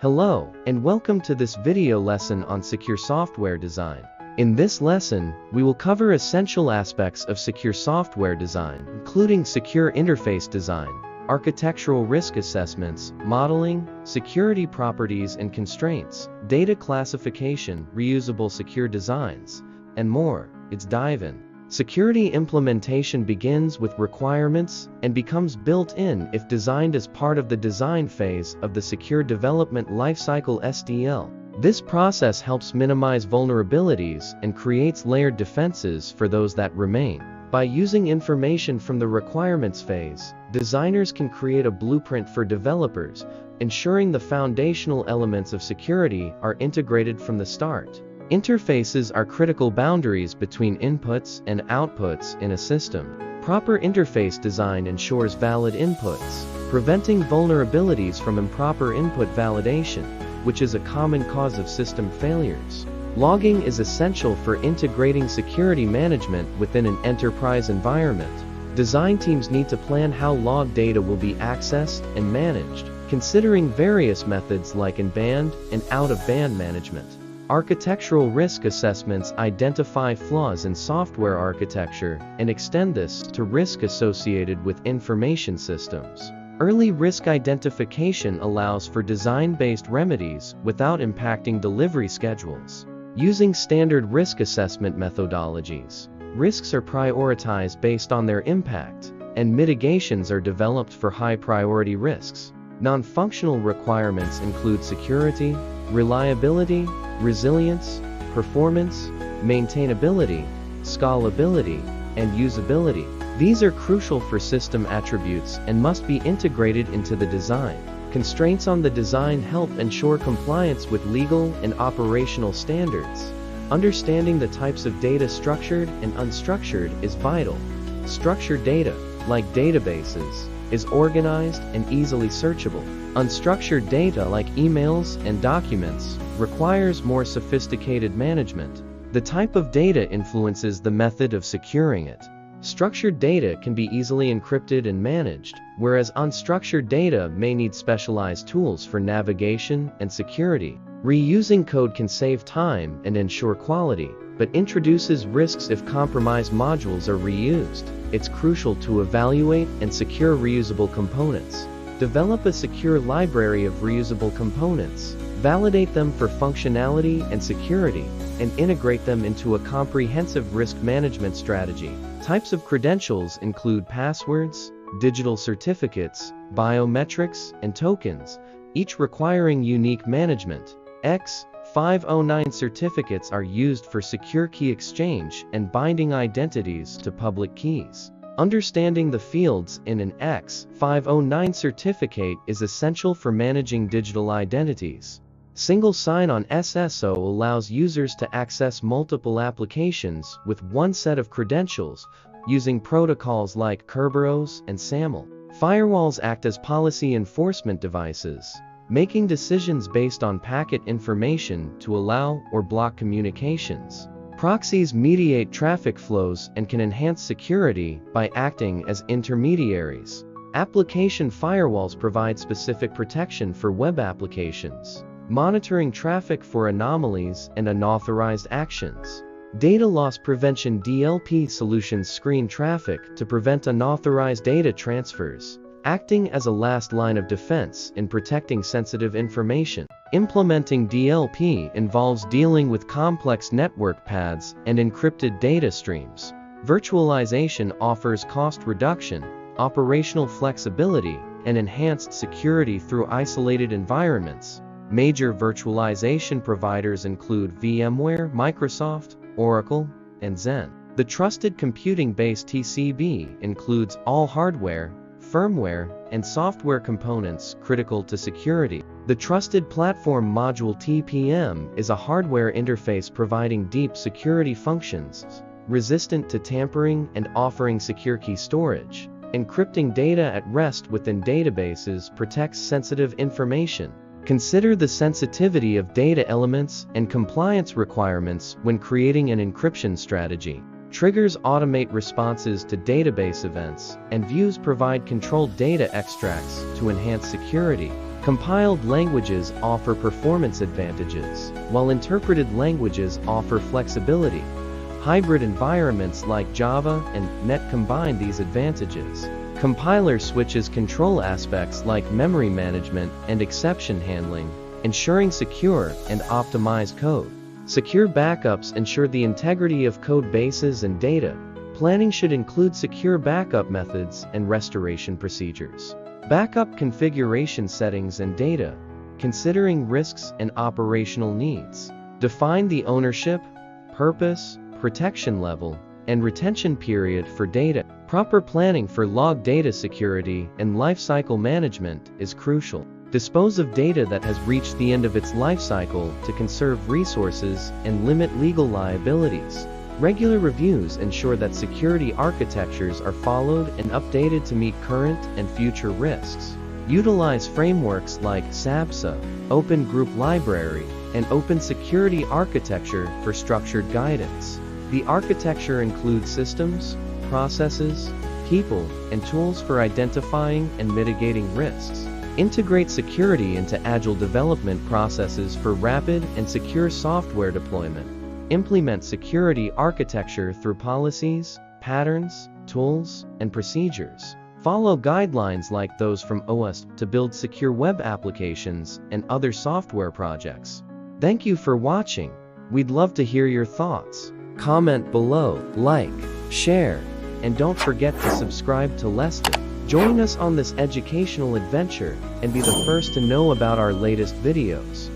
Hello, and welcome to this video lesson on secure software design. In this lesson, we will cover essential aspects of secure software design, including secure interface design, architectural risk assessments, modeling, security properties and constraints, data classification, reusable secure designs, and more. Let's dive in. Security implementation begins with requirements and becomes built in if designed as part of the design phase of the Secure Development Lifecycle (SDL). This process helps minimize vulnerabilities and creates layered defenses for those that remain. By using information from the requirements phase, designers can create a blueprint for developers, ensuring the foundational elements of security are integrated from the start. Interfaces are critical boundaries between inputs and outputs in a system. Proper interface design ensures valid inputs, preventing vulnerabilities from improper input validation, which is a common cause of system failures. Logging is essential for integrating security management within an enterprise environment. Design teams need to plan how log data will be accessed and managed, considering various methods like in-band and out-of-band management. Architectural risk assessments identify flaws in software architecture and extend this to risk associated with information systems. Early risk identification allows for design-based remedies without impacting delivery schedules. Using standard risk assessment methodologies, risks are prioritized based on their impact, and mitigations are developed for high-priority risks. Non-functional requirements include security, reliability, resilience, performance, maintainability, scalability, and usability. These are crucial for system attributes and must be integrated into the design. Constraints on the design help ensure compliance with legal and operational standards. Understanding the types of data structured and unstructured is vital. Structured data, like databases, is organized and easily searchable. Unstructured data like emails and documents requires more sophisticated management. The type of data influences the method of securing it. Structured data can be easily encrypted and managed, whereas unstructured data may need specialized tools for navigation and security. Reusing code can save time and ensure quality, but introduces risks if compromised modules are reused. It's crucial to evaluate and secure reusable components. Develop a secure library of reusable components, validate them for functionality and security, and integrate them into a comprehensive risk management strategy. Types of credentials include passwords, digital certificates, biometrics, and tokens, each requiring unique management. X509 certificates are used for secure key exchange and binding identities to public keys. Understanding the fields in an X509 certificate is essential for managing digital identities. Single sign-on SSO allows users to access multiple applications with one set of credentials, using protocols like Kerberos and SAML. Firewalls act as policy enforcement devices, making decisions based on packet information to allow or block communications. Proxies mediate traffic flows and can enhance security by acting as intermediaries. Application firewalls provide specific protection for web applications, monitoring traffic for anomalies and unauthorized actions. Data loss prevention DLP solutions screen traffic to prevent unauthorized data transfers, acting as a last line of defense in protecting sensitive information. Implementing DLP involves dealing with complex network paths and encrypted data streams. Virtualization offers cost reduction, operational flexibility, and enhanced security through isolated environments. Major virtualization providers include VMware, Microsoft, Oracle, and Xen. The Trusted Computing Base TCB includes all hardware, firmware, and software components critical to security. The Trusted Platform Module TPM is a hardware interface providing deep security functions, resistant to tampering and offering secure key storage. Encrypting data at rest within databases protects sensitive information. Consider the sensitivity of data elements and compliance requirements when creating an encryption strategy. Triggers automate responses to database events, and views provide controlled data extracts to enhance security. Compiled languages offer performance advantages, while interpreted languages offer flexibility. Hybrid environments like Java and .NET combine these advantages. Compiler switches control aspects like memory management and exception handling, ensuring secure and optimized code. Secure backups ensure the integrity of code bases and data. Planning should include secure backup methods and restoration procedures. Backup configuration settings and data, considering risks and operational needs. Define the ownership, purpose, protection level, and retention period for data. Proper planning for log data security and lifecycle management is crucial. Dispose of data that has reached the end of its lifecycle to conserve resources and limit legal liabilities. Regular reviews ensure that security architectures are followed and updated to meet current and future risks. Utilize frameworks like SABSA, Open Group Library, and Open Security Architecture for structured guidance. The architecture includes systems, processes, people, and tools for identifying and mitigating risks. Integrate security into agile development processes for rapid and secure software deployment. Implement security architecture through policies, patterns, tools, and procedures. Follow guidelines like those from OWASP to build secure web applications and other software projects. Thank you for watching. We'd love to hear your thoughts. Comment below, like, share, and don't forget to subscribe to Leston. Join us on this educational adventure and be the first to know about our latest videos.